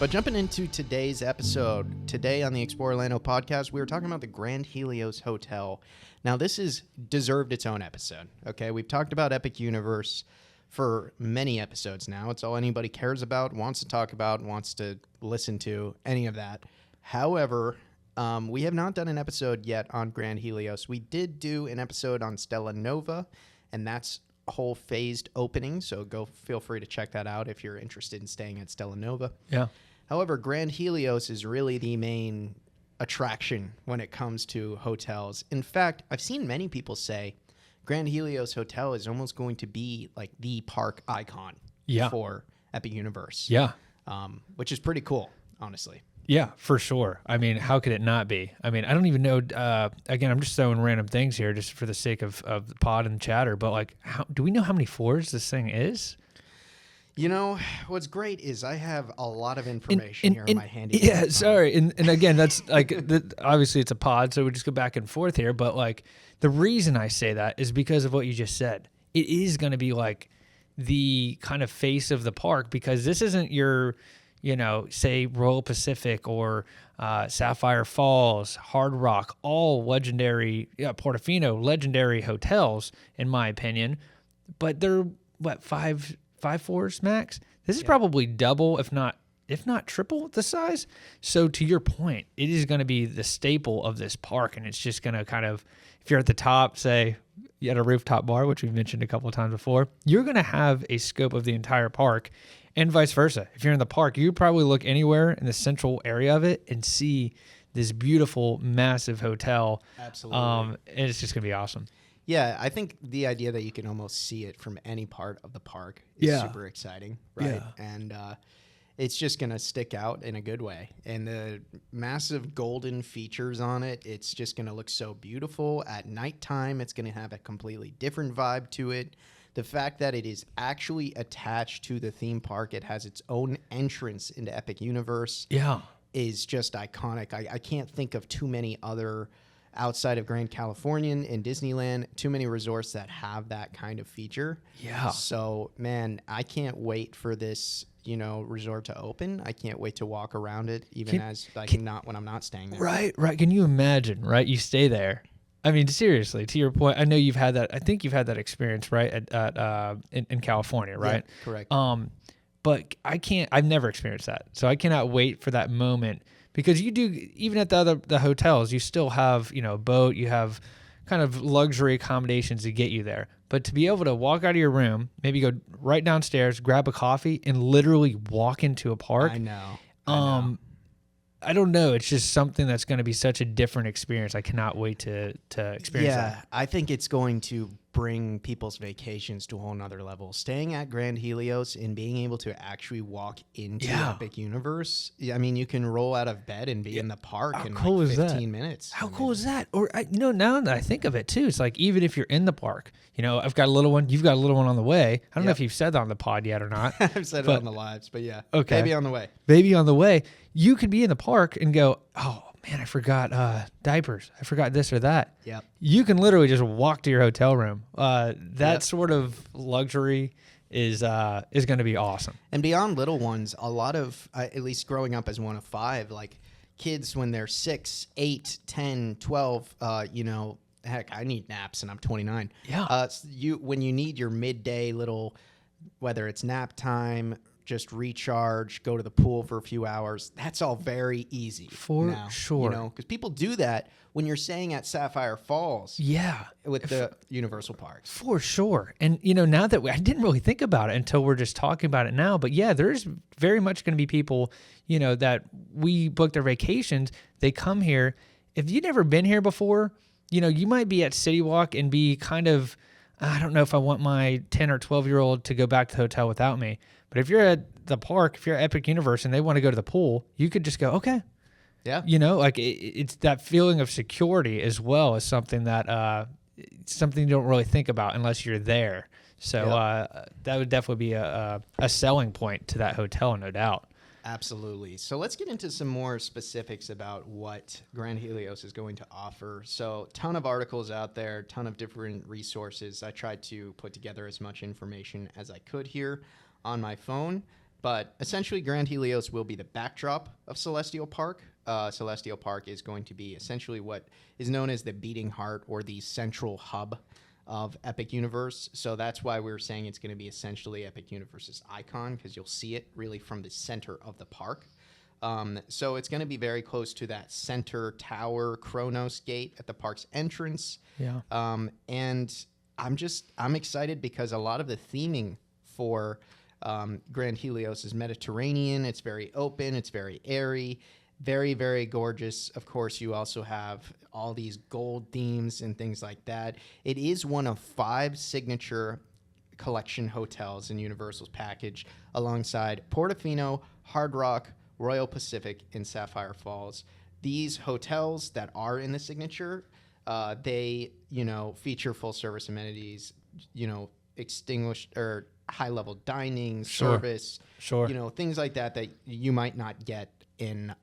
But jumping into today's episode, today on the Explore Orlando podcast, we were talking about the Grand Helios Hotel. Now, this has deserved its own episode, okay? We've talked about Epic Universe for many episodes now. It's all anybody cares about, wants to talk about, wants to listen to, any of that. However, we have not done an episode yet on Grand Helios. We did do an episode on Stella Nova, and that's a whole phased opening, so feel free to check that out if you're interested in staying at Stella Nova. Yeah. However, Grand Helios is really the main attraction when it comes to hotels. In fact, I've seen many people say Grand Helios Hotel is almost going to be like the park icon for Epic Universe. Yeah. Which is pretty cool, honestly. Yeah, for sure. I mean, how could it not be? I mean, I don't even know. Again, I'm just throwing random things here just for the sake of the pod and chatter. But like, do we know how many floors this thing is? You know, what's great is I have a lot of information here in my handy. Yeah, sorry. And again, that's like, obviously it's a pod, so we just go back and forth here. But like, the reason I say that is because of what you just said. It is going to be like the kind of face of the park, because this isn't your, say Royal Pacific or Sapphire Falls, Hard Rock, all legendary, Portofino, legendary hotels, in my opinion. But they're, five floors max? This is probably double, if not triple the size. So to your point, it is going to be the staple of this park, and it's just going to kind of, if you're at the top, say you had a rooftop bar, which we've mentioned a couple of times before, you're going to have a scope of the entire park, and vice versa. If you're in the park, you probably look anywhere in the central area of it and see this beautiful, massive hotel. Absolutely. And it's just going to be awesome. Yeah, I think the idea that you can almost see it from any part of the park is super exciting, right? Yeah. And it's just going to stick out in a good way. And the massive golden features on it, it's just going to look so beautiful. At nighttime, it's going to have a completely different vibe to it. The fact that it is actually attached to the theme park, it has its own entrance into Epic Universe, is just iconic. I can't think of too many other, outside of Grand Californian and Disneyland, too many resorts that have that kind of feature. Yeah. So, man, I can't wait for this, resort to open. I can't wait to walk around it, even when I'm not staying there. Right. Can you imagine, right? You stay there. I mean, seriously, to your point, I know you've had that. I think you've had that experience, right, in California, right? Yeah, correct. But I've never experienced that. So I cannot wait for that moment. Because you do, even at the hotels, you still have, a boat, you have kind of luxury accommodations to get you there. But to be able to walk out of your room, maybe go right downstairs, grab a coffee, and literally walk into a park. I know. I don't know. It's just something that's going to be such a different experience. I cannot wait to experience that. Yeah, I think it's going to bring people's vacations to a whole nother level. Staying at Grand Helios and being able to actually walk into Epic Universe. I mean, you can roll out of bed and be in the park in like 15 minutes. How cool is that? Or, now that I think of it too, it's like, even if you're in the park, I've got a little one, you've got a little one on the way. I don't know if you've said that on the pod yet or not. I've said it on the lives, but yeah. Okay. Baby on the way. Baby on the way. You could be in the park and go, oh, man, I forgot diapers. I forgot this or that. Yep. You can literally just walk to your hotel room. That sort of luxury is going to be awesome. And beyond little ones, a lot of, at least growing up as one of five, like kids when they're 6, 8, 10, 12, heck, I need naps and I'm 29. Yeah. When you need your midday little, whether it's nap time, just recharge, go to the pool for a few hours. That's all very easy. For sure. Because people do that when you're staying at Sapphire Falls. Yeah. With the Universal Parks. For sure. And, now that I didn't really think about it until we're just talking about it now. But yeah, there's very much going to be people, that we book their vacations. They come here. If you've never been here before, you might be at City Walk and be kind of, I don't know if I want my 10 or 12-year-old to go back to the hotel without me. But if you're at the park, if you're at Epic Universe and they want to go to the pool, you could just go, okay. Yeah. It's that feeling of security as well as something that something you don't really think about unless you're there. So that would definitely be a selling point to that hotel, no doubt. Absolutely. So let's get into some more specifics about what Grand Helios is going to offer. So ton of articles out there, ton of different resources. I tried to put together as much information as I could here on my phone. But essentially, Grand Helios will be the backdrop of Celestial Park. Celestial Park is going to be essentially what is known as the beating heart or the central hub of Epic Universe. So that's why we're saying it's going to be essentially Epic Universe's icon, because you'll see it really from the center of the park. So it's going to be very close to that center tower Kronos gate at the park's entrance. Yeah. And I'm excited because a lot of the theming for Grand Helios is Mediterranean. It's very open. It's very airy. Very, very gorgeous. Of course, you also have all these gold themes and things like that. It is one of 5 signature collection hotels in Universal's package, alongside Portofino, Hard Rock, Royal Pacific, and Sapphire Falls. These hotels that are in the signature, they, feature full service amenities, extinguished or high level dining, service, things like that you might not get in,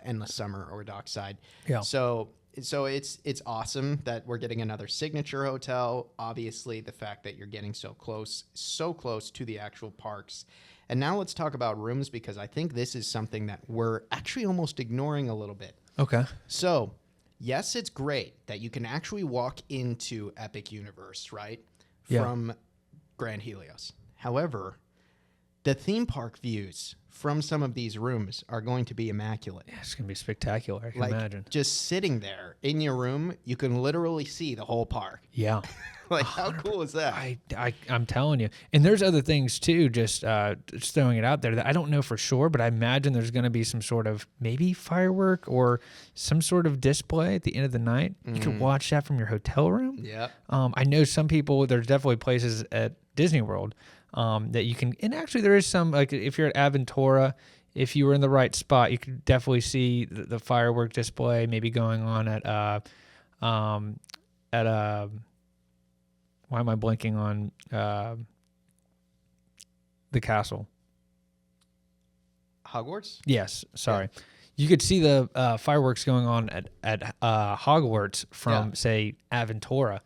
Endless Summer or Dockside. Yeah. So it's awesome that we're getting another signature hotel. Obviously, the fact that you're getting so close to the actual parks. And now let's talk about rooms, because I think this is something that we're actually almost ignoring a little bit. Okay. So, yes, it's great that you can actually walk into Epic Universe, right? Yeah. From Grand Helios. However, the theme park views from some of these rooms are going to be immaculate. Yeah, it's going to be spectacular, I can imagine. Just sitting there in your room, you can literally see the whole park. Yeah. How cool is that? I'm telling you. And there's other things too, just throwing it out there that I don't know for sure, but I imagine there's going to be some sort of maybe firework or some sort of display at the end of the night. You can watch that from your hotel room. Yeah. I know some people, there's definitely places at Disney World that you can, and actually there is some, like if you're at Aventura, if you were in the right spot, you could definitely see the firework display maybe going on at why am I blanking on the castle? Hogwarts? Yes, sorry. Yeah. You could see the fireworks going on at Hogwarts from, say, Aventura.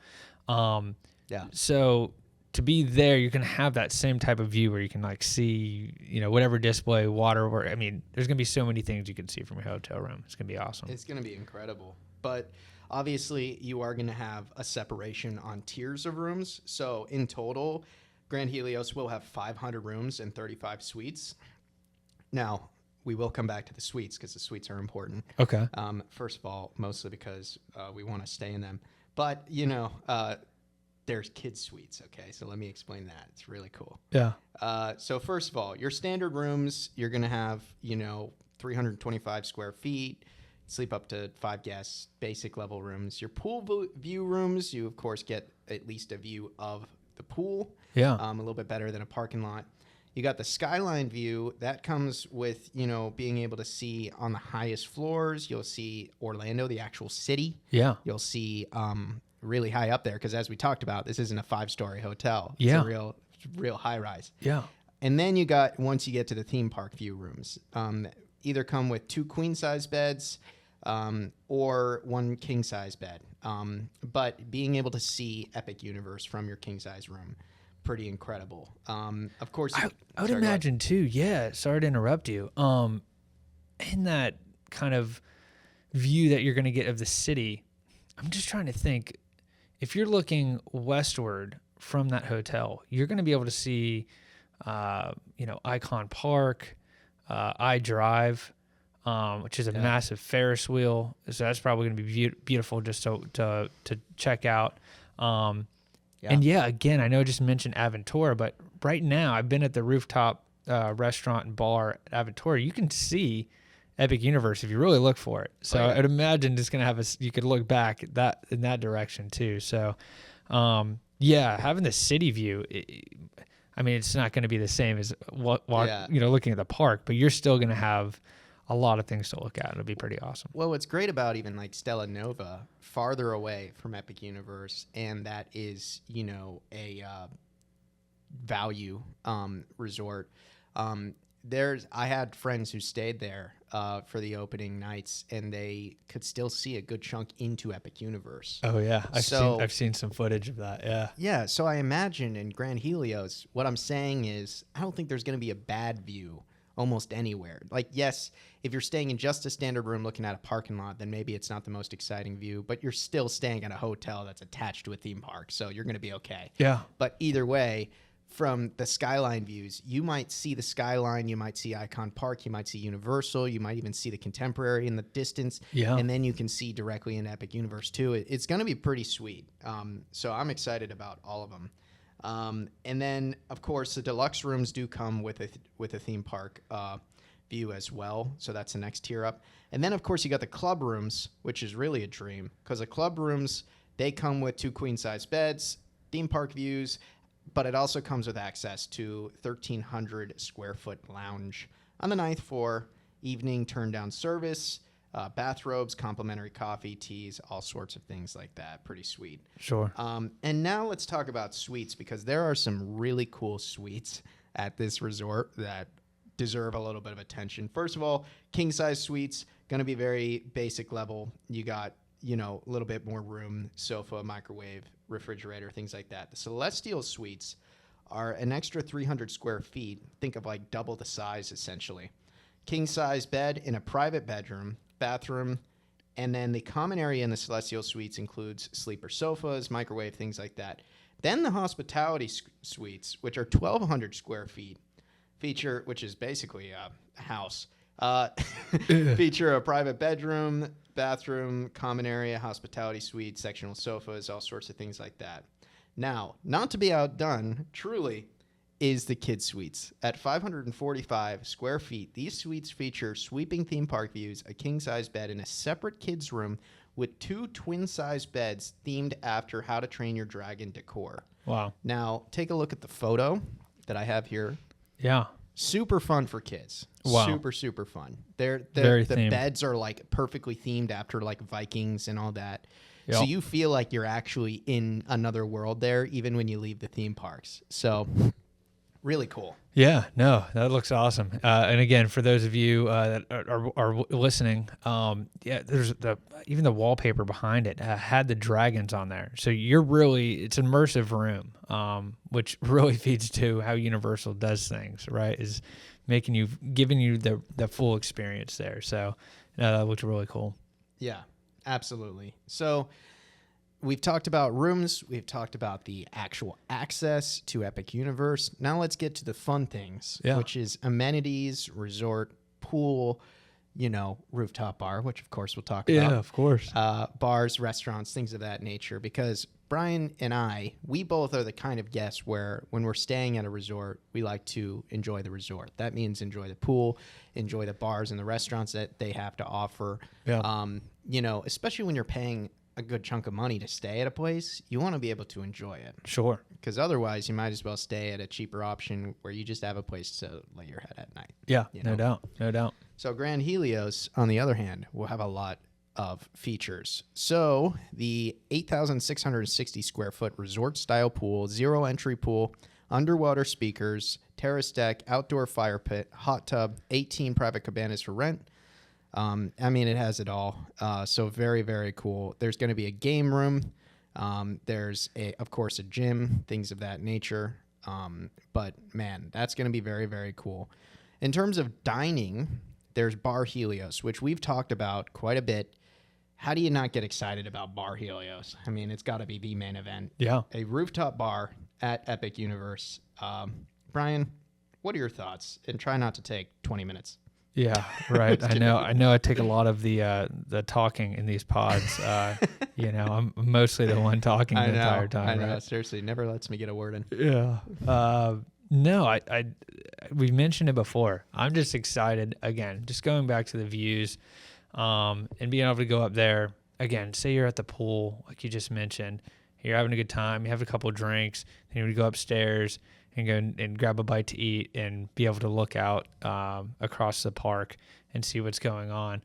So to be there, you can have that same type of view where you can see, whatever display, water, or there's gonna be so many things you can see from your hotel room. It's gonna be awesome. It's gonna be incredible. But obviously, you are going to have a separation on tiers of rooms. So in total, Grand Helios will have 500 rooms and 35 suites. Now, we will come back to the suites because the suites are important. Okay. First of all, mostly because we want to stay in them. But, there's kids' suites, okay? So let me explain that. It's really cool. Yeah. So first of all, your standard rooms, you're going to have, 325 square feet. Sleep up to 5 guests, basic level rooms. Your pool view rooms, you of course get at least a view of the pool. Yeah. A little bit better than a parking lot. You got the skyline view that comes with, being able to see on the highest floors. You'll see Orlando, the actual city. Yeah. You'll see really high up there because, as we talked about, this isn't a 5-story hotel. It's a real high rise. Yeah. And then once you get to the theme park view rooms, either come with 2 queen size beds or 1 king size bed. But being able to see Epic Universe from your king size room, pretty incredible. Of course, I would imagine too. Yeah. Sorry to interrupt you. In that kind of view that you're going to get of the city, I'm just trying to think. If you're looking westward from that hotel, you're going to be able to see, Icon Park, iDrive, which is a massive Ferris wheel. So that's probably going to be beautiful just to check out. And again, I know I just mentioned Aventura, but right now I've been at the rooftop restaurant and bar at Aventura. You can see Epic Universe if you really look for it. So I'd imagine it's going to have you could look back in that direction too. So, having the city view, it's not going to be the same as looking at the park, but you're still going to have a lot of things to look at. It'll be pretty awesome. Well, what's great about even like Stella Nova, farther away from Epic Universe, and that is, a value resort. I had friends who stayed there for the opening nights, and they could still see a good chunk into Epic Universe. Oh yeah, I've seen some footage of that. Yeah. Yeah, so I imagine in Grand Helios, what I'm saying is I don't think there's going to be a bad view almost anywhere. Like, yes, if you're staying in just a standard room looking at a parking lot, then maybe it's not the most exciting view, but you're still staying at a hotel that's attached to a theme park, so you're going to be okay. Yeah. But either way, from the skyline views, you might see the skyline, you might see Icon Park, you might see Universal, you might even see the Contemporary in the distance, and then you can see directly in Epic Universe too. It's going to be pretty sweet. So I'm excited about all of them. And then, of course, the deluxe rooms do come with a theme park view as well. So that's the next tier up. And then, of course, you got the club rooms, which is really a dream because the club rooms, they come with 2 queen-size beds, theme park views, but it also comes with access to 1,300 square foot lounge on the 9th floor, evening turn-down service, bathrobes, complimentary coffee, teas, all sorts of things like that. Pretty sweet. Sure. And now let's talk about suites because there are some really cool suites at this resort that deserve a little bit of attention. First of all, king-size suites, going to be very basic level. You got, a little bit more room, sofa, microwave, refrigerator, things like that. The Celestial suites are an extra 300 square feet. Think of like double the size, essentially. King-size bed in a private bedroom, bathroom, and then the common area in the Celestial suites includes sleeper sofas, microwave, things like that. Then the hospitality suites, which are 1,200 square feet, which is basically a house, feature a private bedroom, bathroom, common area, hospitality suite, sectional sofas, all sorts of things like that. Now, not to be outdone, truly, is the kids' suites. At 545 square feet, these suites feature sweeping theme park views, a king-size bed, and a separate kids' room with 2 twin-size beds themed after How to Train Your Dragon decor. Wow. Now, take a look at the photo that I have here. Yeah. Super fun for kids. Wow. Super, super fun. The themed. beds are like perfectly themed after like Vikings and all that. Yep. So you feel like you're actually in another world there, even when you leave the theme parks. So really cool. Yeah, no, that looks awesome. And again, for those of you that are listening, there's even the wallpaper behind it had the dragons on there. So it's an immersive room, which really feeds to how Universal does things, right? Is giving you the full experience there. So that looked really cool. Yeah, absolutely. So we've talked about rooms. We've talked about the actual access to Epic Universe. Now let's get to the fun things, which is amenities, resort, pool, rooftop bar, which of course we'll talk about. Yeah, of course. Bars, restaurants, things of that nature. Because Brian and we both are the kind of guests where when we're staying at a resort, we like to enjoy the resort. That means enjoy the pool, enjoy the bars and the restaurants that they have to offer. Yeah. Especially when you're paying a good chunk of money to stay at a place, you want to be able to enjoy it. Sure. Because otherwise, you might as well stay at a cheaper option where you just have a place to lay your head at night. Yeah, no doubt. So Grand Helios, on the other hand, will have a lot of features. So the 8,660 square foot resort style pool, 0 entry pool, underwater speakers, terrace deck, outdoor fire pit, hot tub, 18 private cabanas for rent. It has it all. So very, very cool. There's going to be a game room. There's of course a gym, things of that nature. But man, that's going to be very, very cool. In terms of dining, there's Bar Helios, which we've talked about quite a bit. How do you not get excited about Bar Helios? It's got to be the main event. Yeah. A rooftop bar at Epic Universe. Brian, what are your thoughts? And try not to take 20 minutes. Yeah, right. I know. I take a lot of the talking in these pods. I'm mostly the one talking the entire time. I know. Right? Seriously, never lets me get a word in. Yeah. No, we mentioned it before. I'm just excited again. Just going back to the views, and being able to go up there again. Say you're at the pool, like you just mentioned. You're having a good time. You have a couple of drinks. Then you would go upstairs and go and grab a bite to eat and be able to look out across the park and see what's going on.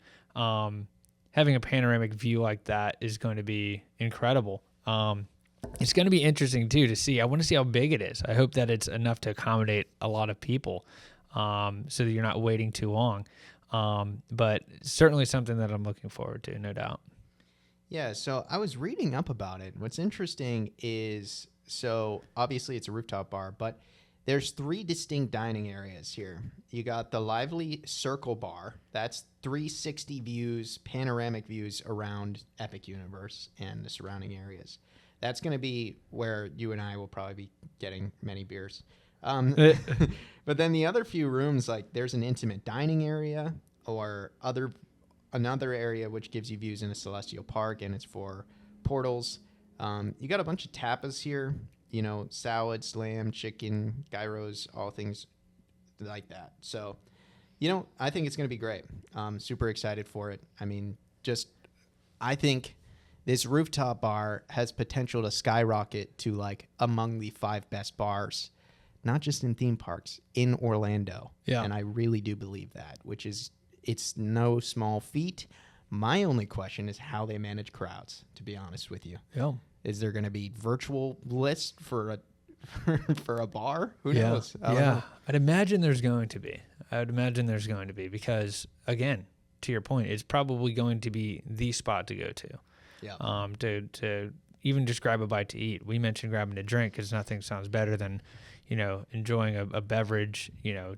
Having a panoramic view like that is going to be incredible. It's going to be interesting, too, to see. I want to see how big it is. I hope that it's enough to accommodate a lot of people so that you're not waiting too long. But certainly something that I'm looking forward to, no doubt. Yeah, so I was reading up about it. What's interesting is, so obviously it's a rooftop bar, but there's 3 distinct dining areas here. You got the lively circle bar. That's 360 views, panoramic views around Epic Universe and the surrounding areas. That's going to be where you and I will probably be getting many beers. But then the other few rooms, like there's an intimate dining area or another area which gives you views in a celestial park, and it's for portals. You got a bunch of tapas here, salad, lamb, chicken, gyros, all things like that. So, I think it's going to be great. Super excited for it. I mean, I think this rooftop bar has potential to skyrocket to like among the 5 best bars, not just in theme parks, in Orlando. Yeah. And I really do believe that, it's no small feat. My only question is how they manage crowds, to be honest with you. Yeah. Is there going to be virtual list for a bar? Who knows? Yeah. I'd imagine there's going to be because, again, to your point, it's probably going to be the spot to go to. Yeah. To even just grab a bite to eat. We mentioned grabbing a drink because nothing sounds better than, enjoying a beverage,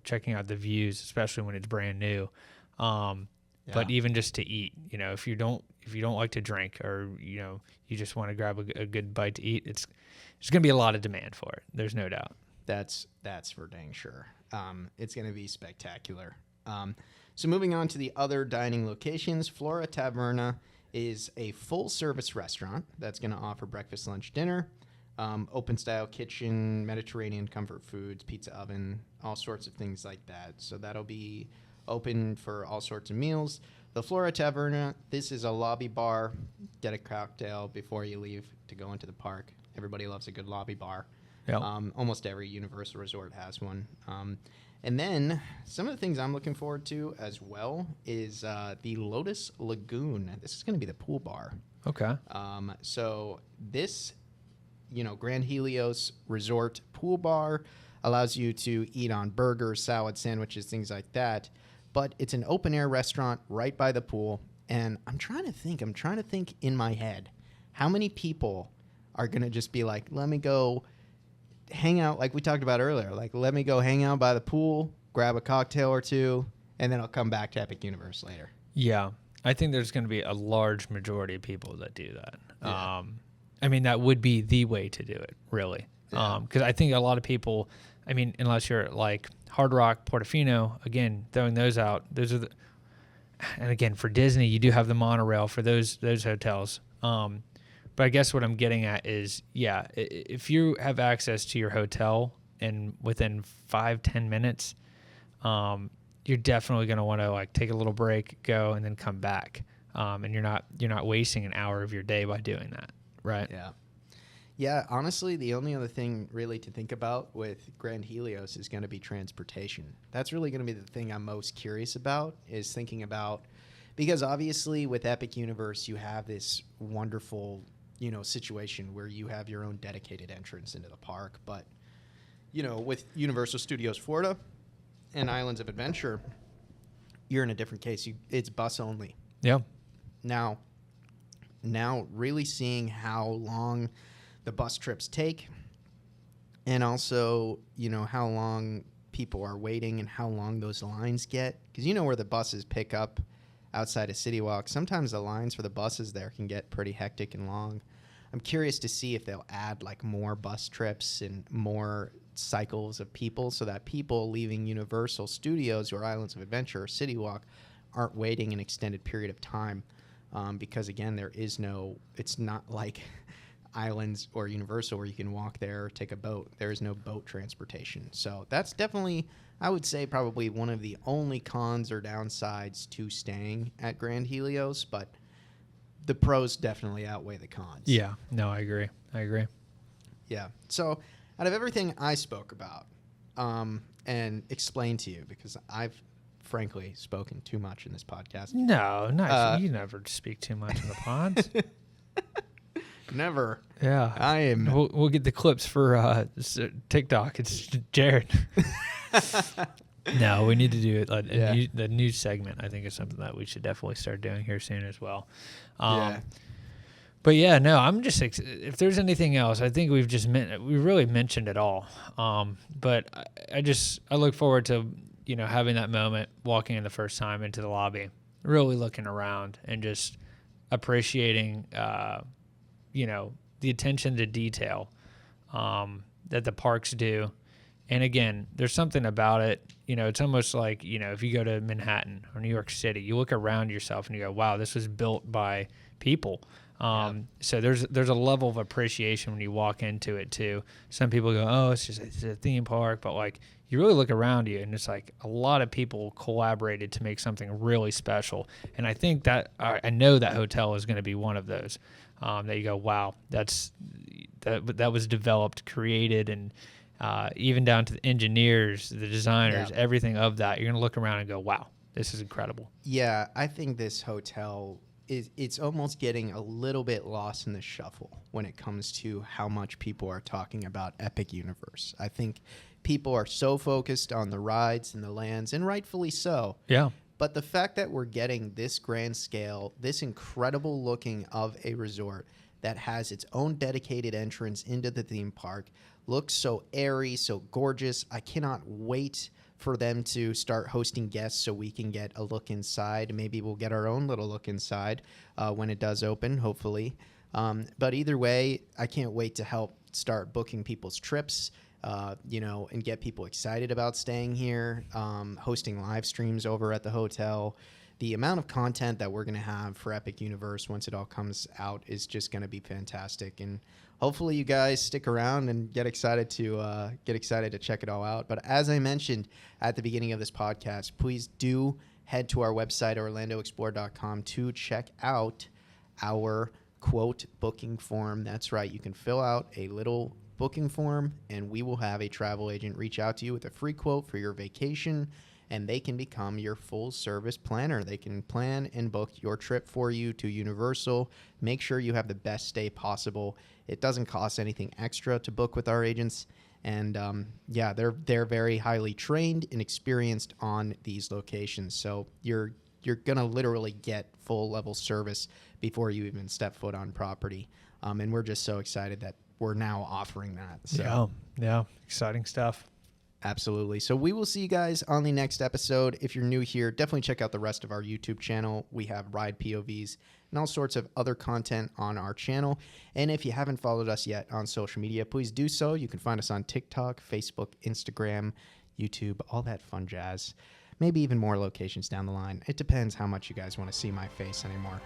checking out the views, especially when it's brand new. But even just to eat, if you don't like to drink or, you just want to grab a good bite to eat, there's going to be a lot of demand for it. There's no doubt. That's for dang sure. It's going to be spectacular. So moving on to the other dining locations, Flora Taverna is a full-service restaurant that's going to offer breakfast, lunch, dinner, open-style kitchen, Mediterranean comfort foods, pizza oven, all sorts of things like that. So that'll be open for all sorts of meals. The Flora Taverna, this is a lobby bar. Get a cocktail before you leave to go into the park. Everybody loves a good lobby bar. Yep. Almost every Universal resort has one. And then some of the things I'm looking forward to as well is the Lotus Lagoon. This is going to be the pool bar. Okay. So this, Grand Helios Resort pool bar allows you to eat on burgers, salad, sandwiches, things like that. But it's an open-air restaurant right by the pool. And I'm trying to think in my head, how many people are going to just be like, let me go hang out, like we talked about earlier, like let me go hang out by the pool, grab a cocktail or two, and then I'll come back to Epic Universe later. Yeah. I think there's going to be a large majority of people that do that. Yeah. That would be the way to do it, really. Yeah. Because I think a lot of people, unless you're like Hard Rock, Portofino, again, throwing those out, and again, for Disney, you do have the monorail for those hotels. But I guess what I'm getting at is, if you have access to your hotel and within 5-10 minutes, you're definitely going to want to like take a little break, go, and then come back. And you're not wasting an hour of your day by doing that, right? Yeah. Yeah, honestly, the only other thing really to think about with Grand Helios is going to be transportation. That's really going to be the thing I'm most curious about, is thinking about, because obviously with Epic Universe, you have this wonderful, situation where you have your own dedicated entrance into the park. But, with Universal Studios Florida and Islands of Adventure, you're in a different case. It's bus only. Yeah. Now really seeing how long the bus trips take, and also, how long people are waiting and how long those lines get. Because where the buses pick up outside of City Walk, sometimes the lines for the buses there can get pretty hectic and long. I'm curious to see if they'll add like more bus trips and more cycles of people so that people leaving Universal Studios or Islands of Adventure or City Walk aren't waiting an extended period of time. Because again, it's not like Islands or Universal where you can walk there or take a boat. There is no boat transportation. So that's definitely, I would say, probably one of the only cons or downsides to staying at Grand Helios, but the pros definitely outweigh the cons. Yeah. No, I agree. Yeah. So out of everything I spoke about and explained to you, because I've frankly spoken too much in this podcast. No, you never speak too much in the pods. Never. Yeah. I am. We'll get the clips for TikTok. It's Jared. No, we need to do the news segment. I think is something that we should definitely start doing here soon as well. But yeah, no, I'm just if there's anything else, I think we really mentioned it all. But I look forward to having that moment, walking in the first time into the lobby, really looking around and just appreciating the attention to detail that the parks do. And again, there's something about it, it's almost like, if you go to Manhattan or New York City, you look around yourself and you go, wow, this was built by people. So there's a level of appreciation when you walk into it too. Some people go, oh, it's a theme park, but like you really look around you and it's like a lot of people collaborated to make something really special. And I think that I know that hotel is going to be one of those that you go, wow, that was developed, created, and even down to the engineers, the designers, everything of that. You're going to look around and go, wow, this is incredible. Yeah, I think this hotel it's almost getting a little bit lost in the shuffle when it comes to how much people are talking about Epic Universe. I think people are so focused on the rides and the lands, and rightfully so. Yeah. But the fact that we're getting this grand scale, this incredible looking of a resort that has its own dedicated entrance into the theme park, looks so airy, so gorgeous. I cannot wait for them to start hosting guests so we can get a look inside. Maybe we'll get our own little look inside when it does open, hopefully. But either way, I can't wait to help start booking people's trips, and get people excited about staying here, hosting live streams over at the hotel. The amount of content that we're going to have for Epic Universe once it all comes out is just going to be fantastic. And hopefully you guys stick around and get excited to check it all out. But as I mentioned at the beginning of this podcast, please do head to our website, orlandoexplore.com, to check out our quote booking form. That's right. You can fill out a little booking form and we will have a travel agent reach out to you with a free quote for your vacation, and they can become your full service planner. They can plan and book your trip for you to Universal. Make sure you have the best stay possible. It doesn't cost anything extra to book with our agents. And they're very highly trained and experienced on these locations. So you're going to literally get full level service before you even step foot on property. And we're just so excited that we're now offering that. So. Yeah. Exciting stuff. Absolutely. So we will see you guys on the next episode. If you're new here, definitely check out the rest of our YouTube channel. We have ride POVs and all sorts of other content on our channel. And if you haven't followed us yet on social media, please do so. You can find us on TikTok, Facebook, Instagram, YouTube, all that fun jazz. Maybe even more locations down the line. It depends how much you guys want to see my face anymore.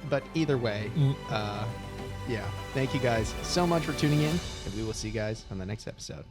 But either way, thank you guys so much for tuning in, and we will see you guys on the next episode.